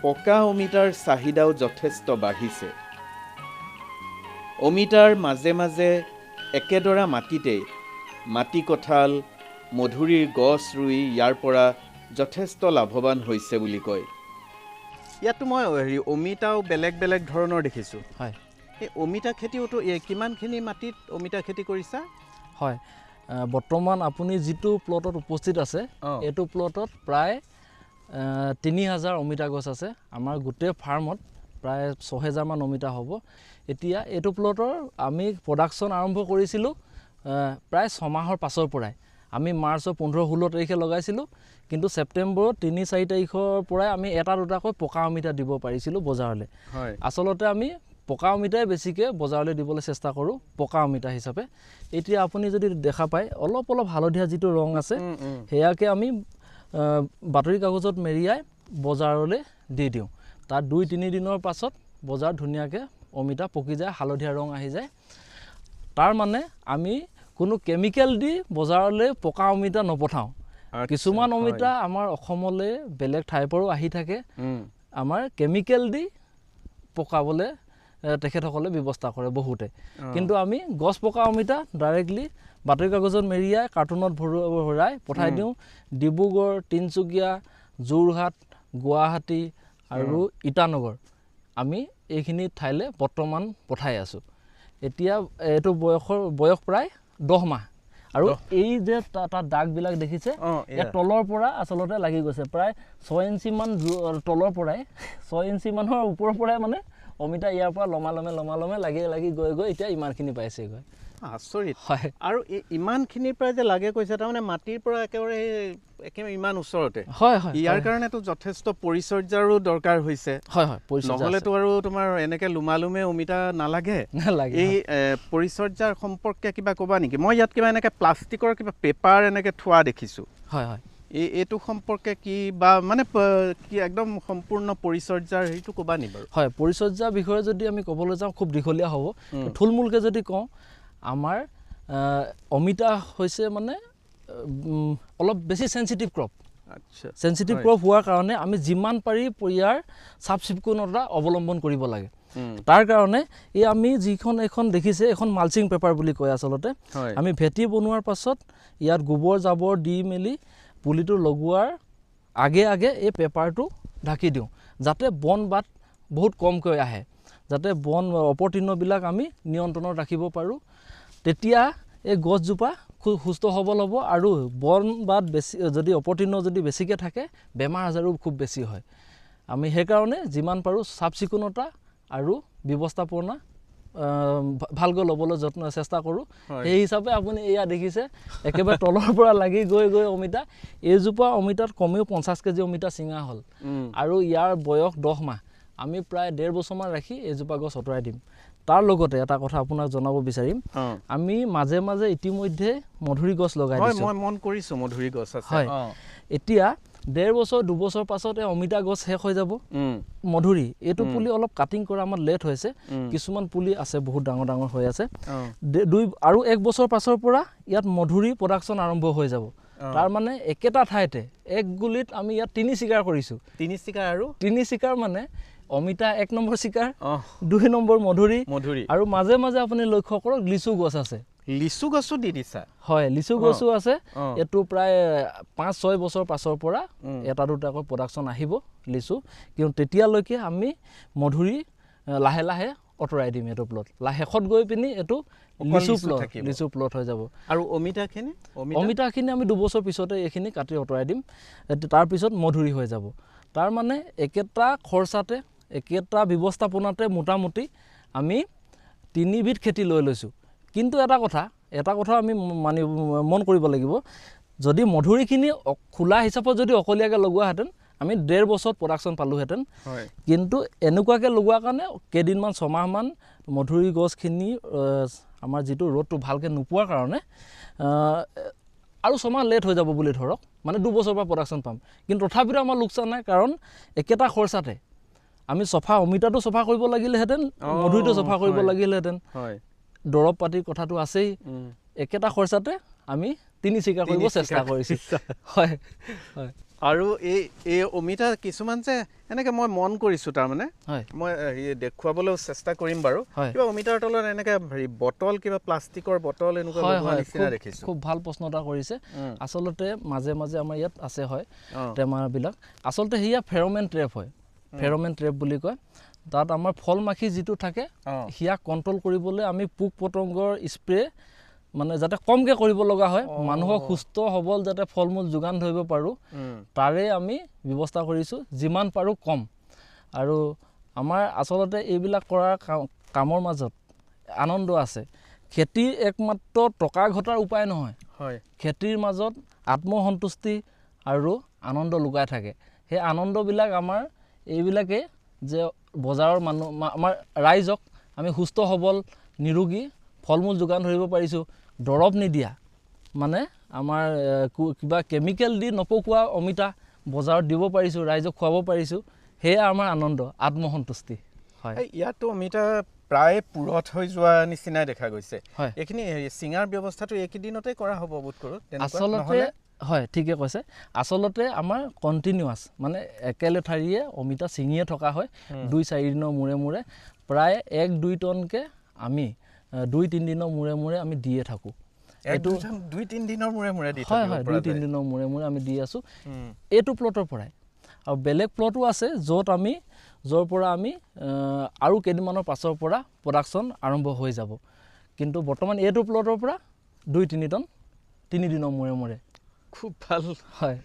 [SPEAKER 1] পকা অমিতাৰ চাহিদাও যথেষ্ট বাঢ়িছে অমিতাৰ মাজে মাজে একেডৰা মাটিতে মাটি কঁঠাল মধুৰিৰ গছ ৰুই ইয়াৰ পৰা যথেষ্ট লাভৱান হৈছে বুলি কয় ইয়াতো মই অমিতাও বেলেগ বেলেগ ধৰণৰ দেখিছোঁ
[SPEAKER 2] হয়
[SPEAKER 1] এই অমিতা খেতিওতো কিমানখিনি মাটিত অমিতা খেতি কৰিছা
[SPEAKER 2] হয় বৰ্তমান আপুনি যিটো প্লটত উপস্থিত আছে এইটো প্লটত প্ৰায় 3000 অমিতা গছ আছে আমাৰ গোটেই ফাৰ্মত প্ৰায় 6000 মান অমিতা হ'ব এতিয়া এইটো প্লটৰ আমি প্ৰডাকশ্যন আৰম্ভ কৰিছিলোঁ প্ৰায় 6 মাহৰ পাছৰ পৰাই আমি মাৰ্চৰ 15-16 তাৰিখে লগাইছিলোঁ কিন্তু ছেপ্টেম্বৰৰ 3-4 তাৰিখৰ পৰাই আমি এটা দুটাকৈ পকা অমিতা দিব পাৰিছিলোঁ বজাৰলৈ আচলতে আমি পকা অমিতাই বেছিকৈ বজাৰলৈ দিবলৈ চেষ্টা কৰোঁ পকা অমিতা হিচাপে এতিয়া আপুনি যদি দেখা পায় অলপ হালধীয়া যিটো ৰং আছে সেয়াকে আমি বাতৰি কাগজত মেৰিয়াই বজাৰলৈ দি দিওঁ তাত 2-3 দিনৰ পাছত বজাৰ ধুনীয়াকৈ অমিতা পকি যায় হালধীয়া ৰং আহি যায় তাৰ মানে আমি কোনো কেমিকেল দি বজাৰলৈ পকা অমিতা নপঠাওঁ কিছুমান অমিতা আমাৰ অসমলৈ বেলেগ ঠাইৰ পৰাও আহি থাকে আমাৰ কেমিকেল দি পকাবলৈ তেখেতসকলে ব্যৱস্থা কৰে বহুতে কিন্তু আমি গছ পকা অমিতা ডাইৰেক্টলি বাতৰি কাগজত মেৰিয়াই কাৰ্টুনত ভৰাই পঠাই দিওঁ ডিব্ৰুগড় তিনিচুকীয়া যোৰহাট গুৱাহাটী আৰু ইটানগৰ আমি এইখিনি ঠাইলৈ বৰ্তমান পঠাই আছোঁ এতিয়া এইটো বয়স প্ৰায় 10 মাহ আৰু এই যে তাত দাগবিলাক দেখিছে এই তলৰ পৰা আচলতে লাগি গৈছে প্ৰায় 6 ইঞ্চি মান তলৰ পৰাই 6 ইঞ্চি মানৰ ওপৰৰ পৰাই মানে অমিতা ইয়াৰ পৰা লমালমে লাগি গৈ এতিয়া ইমানখিনি পাইছেগৈ
[SPEAKER 1] আচৰিত হয় আৰু ইমানখিনিৰ পৰা যে লাগে কৈছে তাৰমানে মাটিৰ পৰা একেবাৰে ইমান ওচৰতে হয় ইয়াৰ কাৰণেতো যথেষ্ট পৰিচৰ্যাৰো দৰকাৰ হৈছে হয় নহ'লেতো আৰু তোমাৰ এনেকৈ লুমালুমে অমিতা নালাগে এই পৰিচৰ্যাৰ সম্পৰ্কে কিবা ক'বা নেকি মই ইয়াত কিবা এনেকৈ প্লাষ্টিকৰ কিবা পেপাৰ এনেকৈ থোৱা দেখিছোঁ হয় এইটো সম্পৰ্কে কি বা মানে কি একদম সম্পূৰ্ণ পৰিচৰ্যাৰ হেৰিটো ক'বা নি বাৰু হয়
[SPEAKER 2] পৰিচৰ্যাৰ বিষয়ে যদি আমি ক'বলৈ যাওঁ খুব দীঘলীয়া হ'ব থুলমূলকৈ যদি কওঁ আমাৰ অমিতা হৈছে মানে অলপ বেছি সেনসিটিভ ক্ৰপ আচ্ছা সেনসিটিভ ক্ৰপ হোৱাৰ কাৰণে আমি যিমান পাৰি ইয়াৰ চাফ চিকুণতা অৱলম্বন কৰিব লাগে তাৰ কাৰণে এই আমি যিখন এখন দেখিছে এখন মালচিং পেপাৰ বুলি কয় আচলতে আমি ভেটি বনোৱাৰ পাছত ইয়াত গোবৰ জাবৰ দি মেলি পুলিটো লগোৱাৰ আগে এই পেপাৰটো ঢাকি দিওঁ যাতে বন বাত বহুত কমকৈ আহে যাতে বন অপতৃণবিলাক আমি নিয়ন্ত্ৰণত ৰাখিব পাৰোঁ তেতিয়া এই গছজোপা খুব সুস্থ সবল হ'ব আৰু বন বাত বেছি যদি অপতৃণ যদি বেছিকৈ থাকে বেমাৰ আজাৰো খুব বেছি হয় আমি সেইকাৰণে যিমান পাৰোঁ চাফ চিকুণতা আৰু ব্যৱস্থাপনা ভালকৈ ল'বলৈ চেষ্টা কৰোঁ সেই হিচাপে আপুনি এয়া দেখিছে একেবাৰে তলৰ পৰা লাগি গৈ অমিতা এইজোপা অমিতাত কমেও 50 কেজি অমিতা ছিঙা হ'ল আৰু ইয়াৰ বয়স 10 মাহ আমি প্ৰায় 1.5 বছৰমান ৰাখি এইজোপা গছ অতৰাই দিম তাৰ লগতে এটা কথা আপোনাক জনাব বিচাৰিম আমি মাজে ইতিমধ্যে মধুৰি গছ লগাই দিছোঁ
[SPEAKER 1] মই মন কৰিছোঁ মধুৰি গছ আছে
[SPEAKER 2] হয় এতিয়া 1.5 বছৰ 2 বছৰ পাছত এই অমিতা গছ শেষ হৈ যাব মধুৰি এইটো পুলি অলপ কাটিং কৰা আমাৰ লেট হৈছে কিছুমান পুলি আছে বহুত ডাঙৰ হৈ আছে আৰু 1 বছৰ পাছৰ পৰা ইয়াত মধুৰি প্ৰডাকশ্যন আৰম্ভ হৈ যাব তাৰ মানে একেটা ঠাইতে এক গুলিত আমি ইয়াত 3 শিকাৰ কৰিছোঁ 3 শিকাৰ মানে অমিতা 1 নম্বৰ শিকাৰ 2 নম্বৰ মধুৰি আৰু মাজে আপুনি লক্ষ্য কৰক লিচু গছ আছে
[SPEAKER 1] লিচু গছো দি দিছা
[SPEAKER 2] হয় লিচু গছো আছে এটো প্ৰায় 5-6 বছৰ পাছৰ পৰা এটা দুটাকৈ প্ৰডাকশ্যন আহিব লিচু কিন্তু তেতিয়ালৈকে আমি মধুৰি লাহে অতৰাই দিম এটো প্লট শেষত গৈ পিনি এটো লিচু প্লট হৈ যাব
[SPEAKER 1] আৰু
[SPEAKER 2] অমিতাখিনি আমি 2 বছৰ পিছতে এইখিনি কাটি অতৰাই দিম তাৰ পিছত মধুৰি হৈ যাব তাৰ মানে একেটা খৰচাতে একেটা ব্যৱস্থাপনাতে মোটামুটি আমি 3 বিধ খেতি লৈ লৈছোঁ কিন্তু এটা কথা আমি মন কৰিব লাগিব যদি মধুৰিখিনি খোলা হিচাপত যদি অকলীয়াকৈ লগোৱাহেঁতেন আমি 1.5 বছৰত প্ৰডাকশ্যন পালোহেঁতেন কিন্তু এনেকুৱাকৈ লগোৱাৰ কাৰণে কেইদিনমান 6 মাহমান মধুৰি গছখিনি আমাৰ যিটো ৰ'দটো ভালকৈ নোপোৱাৰ কাৰণে আৰু 6 মাহ লেট হৈ যাব বুলি ধৰক মানে 2 বছৰৰ পৰা প্ৰডাকশ্যন পাম কিন্তু তথাপিতো আমাৰ লোকচান নাই কাৰণ একেটা খৰচাতে আমি অমিতাটো চফা কৰিব লাগিলেহেঁতেন মধুৰিটো চফা কৰিব লাগিলেহেঁতেন দৰৱ পাতিৰ কথাটো আছেই একেটা খৰচাতে আমি 3 শিকাৰ কৰিব চেষ্টা কৰিছোঁ হয়
[SPEAKER 1] আৰু এই অমিতা কিছুমান যে এনেকৈ মই মন কৰিছোঁ তাৰমানে মই দেখুৱাবলৈ চেষ্টা কৰিম বাৰু কিবা অমিতাৰ তলত এনেকৈ বটল কিবা প্লাষ্টিকৰ বটল এনেকুৱা নিচিনা দেখিছোঁ
[SPEAKER 2] খুব ভাল প্ৰশ্ন এটা কৰিছে আচলতে মাজে আমাৰ ইয়াত আছে হয় টেমাবিলাক আচলতে সেয়া ফেৰমেন ট্ৰেপ হয় ফেৰমেন ট্ৰেপ বুলি কয় তাত আমাৰ ফল মাখি যিটো থাকে হিয়া কণ্ট্ৰোল কৰিবলৈ আমি পোক পতংগৰ স্প্ৰে মানে যাতে কমকৈ কৰিব লগা হয় মানুহক সুস্থ সবল যাতে ফল মূল যোগান ধৰিব পাৰোঁ তাৰে আমি ব্যৱস্থা কৰিছোঁ যিমান পাৰোঁ কম আৰু আমাৰ আচলতে এইবিলাক কৰাৰ কামৰ মাজত আনন্দ আছে খেতি একমাত্ৰ টকা ঘটাৰ উপায় নহয়
[SPEAKER 1] হয়
[SPEAKER 2] খেতিৰ মাজত আত্মসন্তুষ্টি আৰু আনন্দ লুকাই থাকে সেই আনন্দবিলাক আমাৰ এইবিলাকে যে বজাৰৰ মানুহ আমাৰ ৰাইজক আমি সুস্থ সবল নিৰোগী ফল মূল যোগান ধৰিব পাৰিছোঁ দৰৱ নিদিয়া মানে আমাৰ কিবা কেমিকেল দি নপকোৱা অমিতা বজাৰত দিব পাৰিছোঁ ৰাইজক খুৱাব পাৰিছোঁ সেয়া আমাৰ আনন্দ আত্মসন্তুষ্টি হয়
[SPEAKER 1] ইয়াতো অমিতা প্ৰায় পুৰত হৈ যোৱা নিচিনাই দেখা গৈছে
[SPEAKER 2] হয়
[SPEAKER 1] এইখিনি চিঙাৰ ব্যৱস্থাটো এইকেইদিনতে কৰা হ'ব বোধ কৰোঁ
[SPEAKER 2] আচলতে হয় ঠিকে কৈছে আচলতে আমাৰ কণ্টিনিউৱাছ মানে একেলেঠাৰিয়ে অমিতা ছিঙিয়ে থকা হয় 2-4 দিনৰ মূৰে মূৰে প্ৰায় 1-2 টনকৈ আমি 2-3 দিনৰ মূৰে মূৰে আমি দিয়ে থাকোঁ
[SPEAKER 1] এইটো 2-3 দিনৰ মূৰে মূৰে দি
[SPEAKER 2] হয় হয় 2-3 দিনৰ মূৰে মূৰে আমি দি আছোঁ এইটো প্লটৰ পৰাই আৰু বেলেগ প্লটো আছে য'ৰ পৰা আমি আৰু কেইদিনমানৰ পাছৰ পৰা প্ৰডাকশ্যন আৰম্ভ হৈ যাব কিন্তু বৰ্তমান এইটো প্লটৰ পৰা 2-3 টন 3 দিনৰ মূৰে মূৰে
[SPEAKER 1] খুব ভাল
[SPEAKER 2] হয়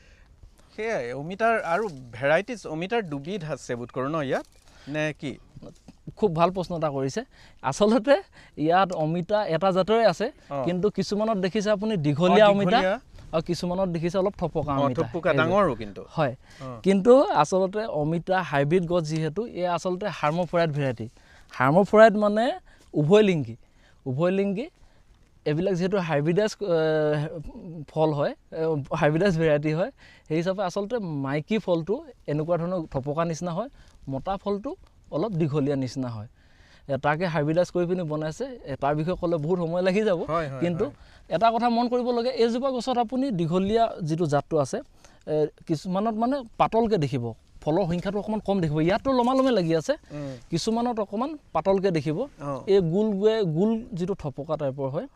[SPEAKER 1] সেয়াই অমিতাৰ আৰু ভেৰাইটিজ অমিতাৰ দুবিধ আছে বোধ কৰোঁ ন ইয়াত নে কি
[SPEAKER 2] খুব ভাল প্ৰশ্ন এটা কৰিছে আচলতে ইয়াত অমিতা এটা জাতৰে আছে কিন্তু কিছুমানত দেখিছে আপুনি দীঘলীয়া অমিতা আৰু কিছুমানত দেখিছে অলপ থপকা অমিতা
[SPEAKER 1] থপকা ডাঙৰো কিন্তু
[SPEAKER 2] হয় কিন্তু আচলতে অমিতা হাইব্ৰিড গছ যিহেতু এই আচলতে হাৰ্মোফৰাইট ভেৰাইটি হাৰ্মোফৰাইট মানে উভয়লিংগী এইবিলাক যিহেতু হাইব্ৰিডাইজ ফল হয় হাইব্ৰিডাইজ ভেৰাইটি হয় সেই হিচাপে আচলতে মাইকী ফলটো এনেকুৱা ধৰণৰ থপকা নিচিনা হয় মতা ফলটো অলপ দীঘলীয়া নিচিনা হয় তাকে হাইব্ৰিডাইজ কৰি পিনি বনাইছে তাৰ বিষয়ে ক'লে বহুত সময় লাগি যাব কিন্তু এটা কথা মন কৰিবলগীয়া এইজোপা গছত আপুনি দীঘলীয়া যিটো জাতটো আছে কিছুমানত মানে পাতলকৈ দেখিব ফলৰ সংখ্যাটো অকণমান কম দেখিব ইয়াতো লমালমে লাগি আছে কিছুমানত অকণমান পাতলকৈ দেখিব এই গোল যিটো থপকা টাইপৰ হয়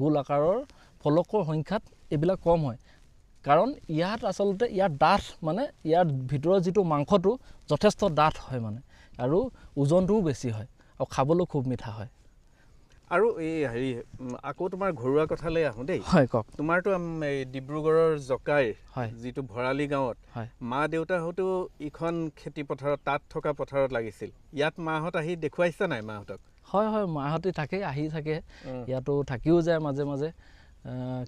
[SPEAKER 2] গোল আকাৰৰ ফলকৰ সংখ্যাত এইবিলাক কম হয় কাৰণ ইয়াত আচলতে ইয়াৰ ডাঠ মানে ইয়াৰ ভিতৰৰ যিটো মাংসটো যথেষ্ট ডাঠ হয় মানে আৰু ওজনটোও বেছি হয় আৰু খাবলৈ খুব মিঠা হয়
[SPEAKER 1] আৰু এই হেৰি আকৌ তোমাৰ ঘৰুৱা কথালৈ আহোঁ দেই
[SPEAKER 2] হয় কওক
[SPEAKER 1] তোমাৰতো এই ডিব্ৰুগড়ৰ জকাইৰ যিটো ভৰালি গাঁৱত মা দেউতাহঁতো ইখন খেতি পথাৰত তাত থকা পথাৰত লাগিছিল ইয়াত মাহঁত আহি দেখুৱাইছা নাই মাহঁতক
[SPEAKER 2] হয় হয় মাহঁতে থাকে আহি থাকে ইয়াতো থাকিও যায় মাজে মাজে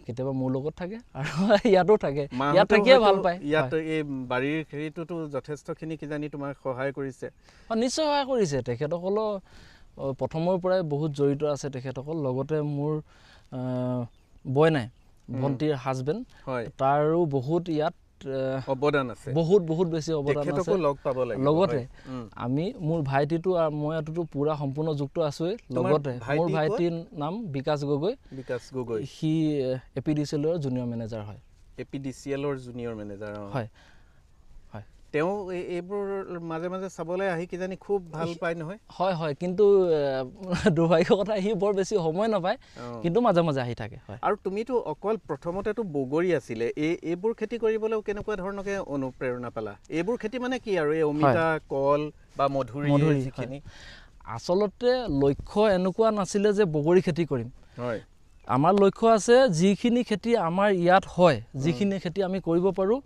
[SPEAKER 2] কেতিয়াবা মোৰ লগত থাকে আৰু ইয়াতো থাকে ইয়াত থাকিয়ে ভাল পায়
[SPEAKER 1] ইয়াত এই বাৰীৰ খেতিটোতো যথেষ্টখিনি কিজানি তোমাক সহায় কৰিছে
[SPEAKER 2] নিশ্চয় সহায় কৰিছে তেখেতসকলৰ প্ৰথমৰ পৰাই বহুত জড়িত আছে তেখেতসকল লগতে মোৰ বয়নাই ভণ্টিৰ হাজবেণ্ড তাৰো বহুত ইয়াত
[SPEAKER 1] অৱদান আছে
[SPEAKER 2] বহুত বেছি অৱদান আছে লগতে আমি মোৰ ভাইটিটো আৰু মইতো পুৰা সম্পূৰ্ণ যুক্ত আছোৱেই লগতে মোৰ ভাইটিৰ নাম বিকাশ গগৈ সি APDCL জুনিয়ৰ মেনেজাৰ হয়
[SPEAKER 1] APDCL জুনিয়ৰ মেনেজাৰ
[SPEAKER 2] হয়
[SPEAKER 1] তেওঁ এইবোৰ মাজে মাজে চাবলৈ আহি কিজানি খুব ভাল পায় নহয়
[SPEAKER 2] হয় হয় কিন্তু দুৰ্ভাগ্যৰ কথা সি বৰ বেছি সময় নাপায় কিন্তু মাজে মাজে আহি থাকে
[SPEAKER 1] আৰু তুমিতো অকল প্ৰথমতেতো বগৰী আছিলে এইবোৰ খেতি কৰিবলৈও কেনেকুৱা ধৰণকে অনুপ্ৰেৰণা পালা এইবোৰ খেতি মানে কি আৰু এই অমিতা কল বা মধুৰি যিখিনি
[SPEAKER 2] আচলতে লক্ষ্য এনেকুৱা নাছিলে যে বগৰী খেতি কৰিম
[SPEAKER 1] হয়
[SPEAKER 2] আমাৰ লক্ষ্য আছে যিখিনি খেতি আমাৰ ইয়াত হয় যিখিনি খেতি আমি কৰিব পাৰোঁ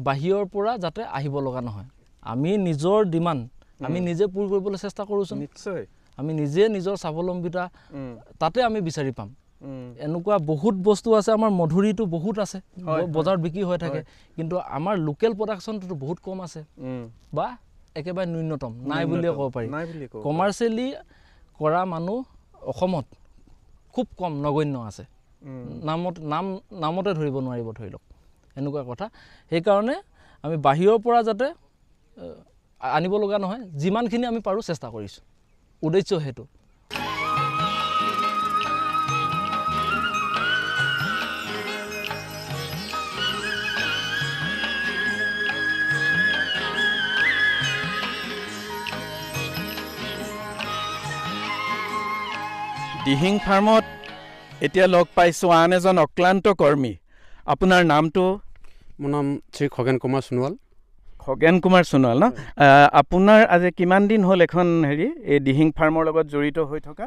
[SPEAKER 2] বাহিৰৰ পৰা যাতে আহিব লগা নহয় আমি নিজৰ ডিমাণ্ড আমি নিজে পূৰ কৰিবলৈ চেষ্টা কৰোঁচোন
[SPEAKER 1] নিশ্চয়
[SPEAKER 2] আমি নিজে নিজৰ স্বাৱলম্বিতা তাতে আমি বিচাৰি পাম এনেকুৱা বহুত বস্তু আছে আমাৰ মধুৰিটো বহুত আছে বজাৰত বিক্ৰী হৈ থাকে কিন্তু আমাৰ লোকেল প্ৰডাকশ্যনটো বহুত কম আছে বা একেবাৰে ন্যূনতম নাই বুলিয়ে ক'ব পাৰি কমাৰ্চিয়েলি কৰা মানুহ অসমত খুব কম নগণ্য আছে নামতে ধৰিব নোৱাৰিব ধৰি লওক এনেকুৱা কথা সেইকাৰণে আমি বাহিৰৰ পৰা যাতে আনিব লগা নহয় যিমানখিনি আমি পাৰোঁ চেষ্টা কৰিছোঁ উদ্দেশ্য সেইটো
[SPEAKER 1] দিহিং ফাৰ্মত এতিয়া লগ পাইছোঁ আন এজন অক্লান্ত কৰ্মী আপোনাৰ নামটো
[SPEAKER 3] মোৰ নাম শ্ৰী খগেন কুমাৰ সোণোৱাল
[SPEAKER 1] ন আপোনাৰ আজি কিমান দিন হ'ল এখন হেৰি এই দিহিং ফাৰ্মৰ লগত জড়িত হৈ থকা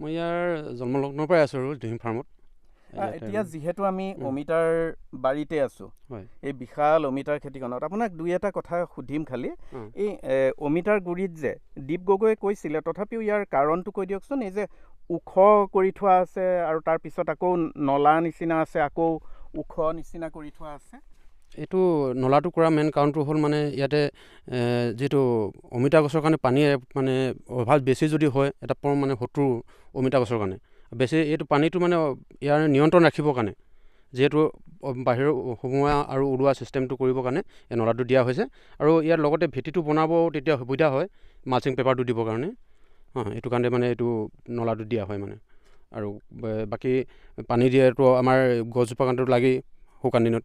[SPEAKER 3] মই ইয়াৰ জন্মলগ্নৰ পৰাই আছোঁ আৰু দিহিং ফাৰ্মত।
[SPEAKER 1] এতিয়া যিহেতু আমি অমিতাৰ বাৰীতে আছোঁ,
[SPEAKER 3] হয়
[SPEAKER 1] এই বিশাল অমিতাৰ খেতিখনত আপোনাক দুই এটা কথা সুধিম খালি। এই অমিতাৰ গুৰিত যে দীপ গগৈয়ে কৈছিলে, তথাপিও ইয়াৰ কাৰণটো কৈ দিয়কচোন। এই যে ওখ কৰি থোৱা আছে আৰু তাৰপিছত আকৌ নলা নিচিনা আছে, আকৌ ওখ নিচিনা কৰি থোৱা আছে।
[SPEAKER 3] এইটো নলাটো কৰা মেইন কাৰণটো হ'ল মানে ইয়াতে যিটো অমিতা গছৰ কাৰণে পানী মানে অভাৱ বেছি যদি হয়, এটা মানে শত্ৰু অমিতা গছৰ কাৰণে বেছি এইটো পানীটো মানে ইয়াৰ নিয়ন্ত্ৰণ ৰাখিবৰ কাৰণে, যিহেতু বাহিৰৰ সোমোৱা আৰু ওলোৱা ছিষ্টেমটো কৰিবৰ কাৰণে এই নলাটো দিয়া হৈছে। আৰু ইয়াৰ লগতে ভেটিটো বনাবও তেতিয়া সুবিধা হয়, মালচিং পেপাৰটো দিবৰ কাৰণে। এইটো কাৰণে মানে এইটো নলাটো দিয়া হয় মানে। আৰু বাকী পানী দিয়াটো আমাৰ গছজোপা কাৰণেতো লাগেই শুকান দিনত,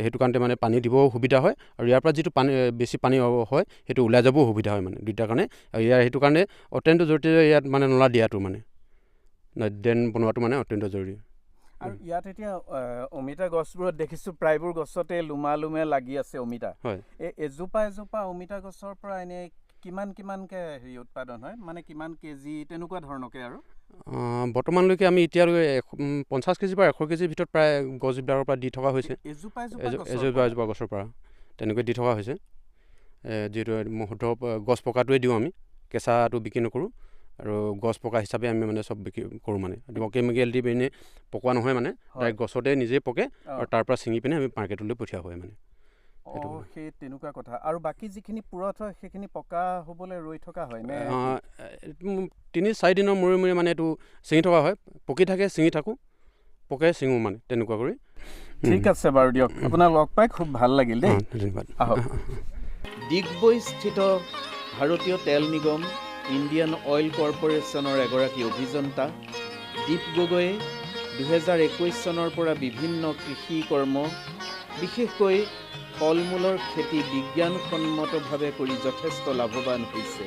[SPEAKER 3] সেইটো কাৰণতে মানে পানী দিবও সুবিধা হয়। আৰু ইয়াৰ পৰা যিটো পানী বেছি পানী হয় সেইটো ওলাই যাবও সুবিধা হয় মানে দুইটাৰ কাৰণে। আৰু ইয়াৰ সেইটো কাৰণে অত্যন্ত জৰুৰী ইয়াত মানে নলা দিয়াটো মানে ড্ৰেইন বনোৱাটো মানে অত্যন্ত জৰুৰী।
[SPEAKER 1] আৰু ইয়াত এতিয়া অমিতা গছবোৰত দেখিছোঁ প্ৰায়বোৰ গছতে লোমা লোমে লাগি আছে অমিতা।
[SPEAKER 3] হয়,
[SPEAKER 1] এই এজোপা এজোপা অমিতা গছৰ পৰা এনেই কিমানকৈ হেৰি উৎপাদন হয়, মানে কিমান কেজি তেনেকুৱা ধৰণকে? আৰু
[SPEAKER 3] বৰ্তমানলৈকে আমি এতিয়ালৈকে 50 কেজিৰ পৰা 100 কেজিৰ ভিতৰত প্ৰায় গছবিলাকৰ পৰা দি থকা হৈছে।
[SPEAKER 1] এজোপা
[SPEAKER 3] এজোপা গছৰ পৰা তেনেকৈ দি থকা হৈছে। যিহেতু শুদ্ধ গছ পকাটোৱে দিওঁ আমি, কেঁচাটো বিক্ৰী নকৰোঁ। আৰু গছ পকা হিচাপে আমি মানে চব বিক্ৰী কৰোঁ মানে। কেমিকেল দি পিনে পকোৱা নহয় মানে, ডাইৰেক্ট গছতে নিজেই পকে আৰু তাৰ পৰা ছিঙি পিনে আমি মাৰ্কেটলৈ পঠিওৱা হয় মানে।
[SPEAKER 1] সেই তেনেকুৱা কথা। আৰু বাকী যিখিনি পুৰঠ হয় সেইখিনি পকা হ'বলৈ ৰৈ থকা হয় নে?
[SPEAKER 3] 3-4 দিনৰ মূৰে মূৰে মানে এইটো ছিঙি থকা হয়। পকি থাকে ছিঙি থাকোঁ, পকে ছিঙোঁ মানে তেনেকুৱা কৰি।
[SPEAKER 1] ঠিক আছে বাৰু দিয়ক, আপোনাক লগ পাই খুব ভাল লাগিল দেই।
[SPEAKER 3] ধন্যবাদ।
[SPEAKER 1] ডিগবৈস্থিত ভাৰতীয় তেল নিগম ইণ্ডিয়ান অইল কৰ্পৰেশ্যনৰ এগৰাকী অভিযন্তা দীপ গগৈয়ে 2021 চনৰ পৰা বিভিন্ন কৃষি কৰ্ম, বিশেষকৈ ফল মূলৰ খেতি বিজ্ঞানসন্মতভাৱে কৰি যথেষ্ট লাভৱান হৈছে।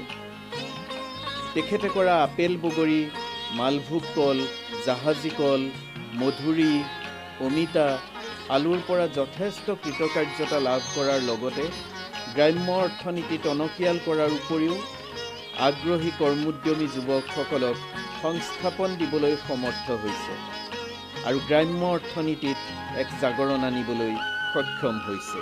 [SPEAKER 1] তেখেতে কৰা আপেল, বগৰী, মালভোগ কল, জাহাজী কল, মধুৰি, অমিতা, আলুৰ পৰা যথেষ্ট কৃতকাৰ্যতা লাভ কৰাৰ লগতে গ্ৰাম্য অৰ্থনীতি টনকিয়াল কৰাৰ উপৰিও আগ্ৰহী কৰ্মোদ্যমী যুৱকসকলক সংস্থাপন দিবলৈ সমৰ্থ হৈছে আৰু গ্ৰাম্য অৰ্থনীতিত এক জাগৰণ আনিবলৈ সক্ষম হৈছে।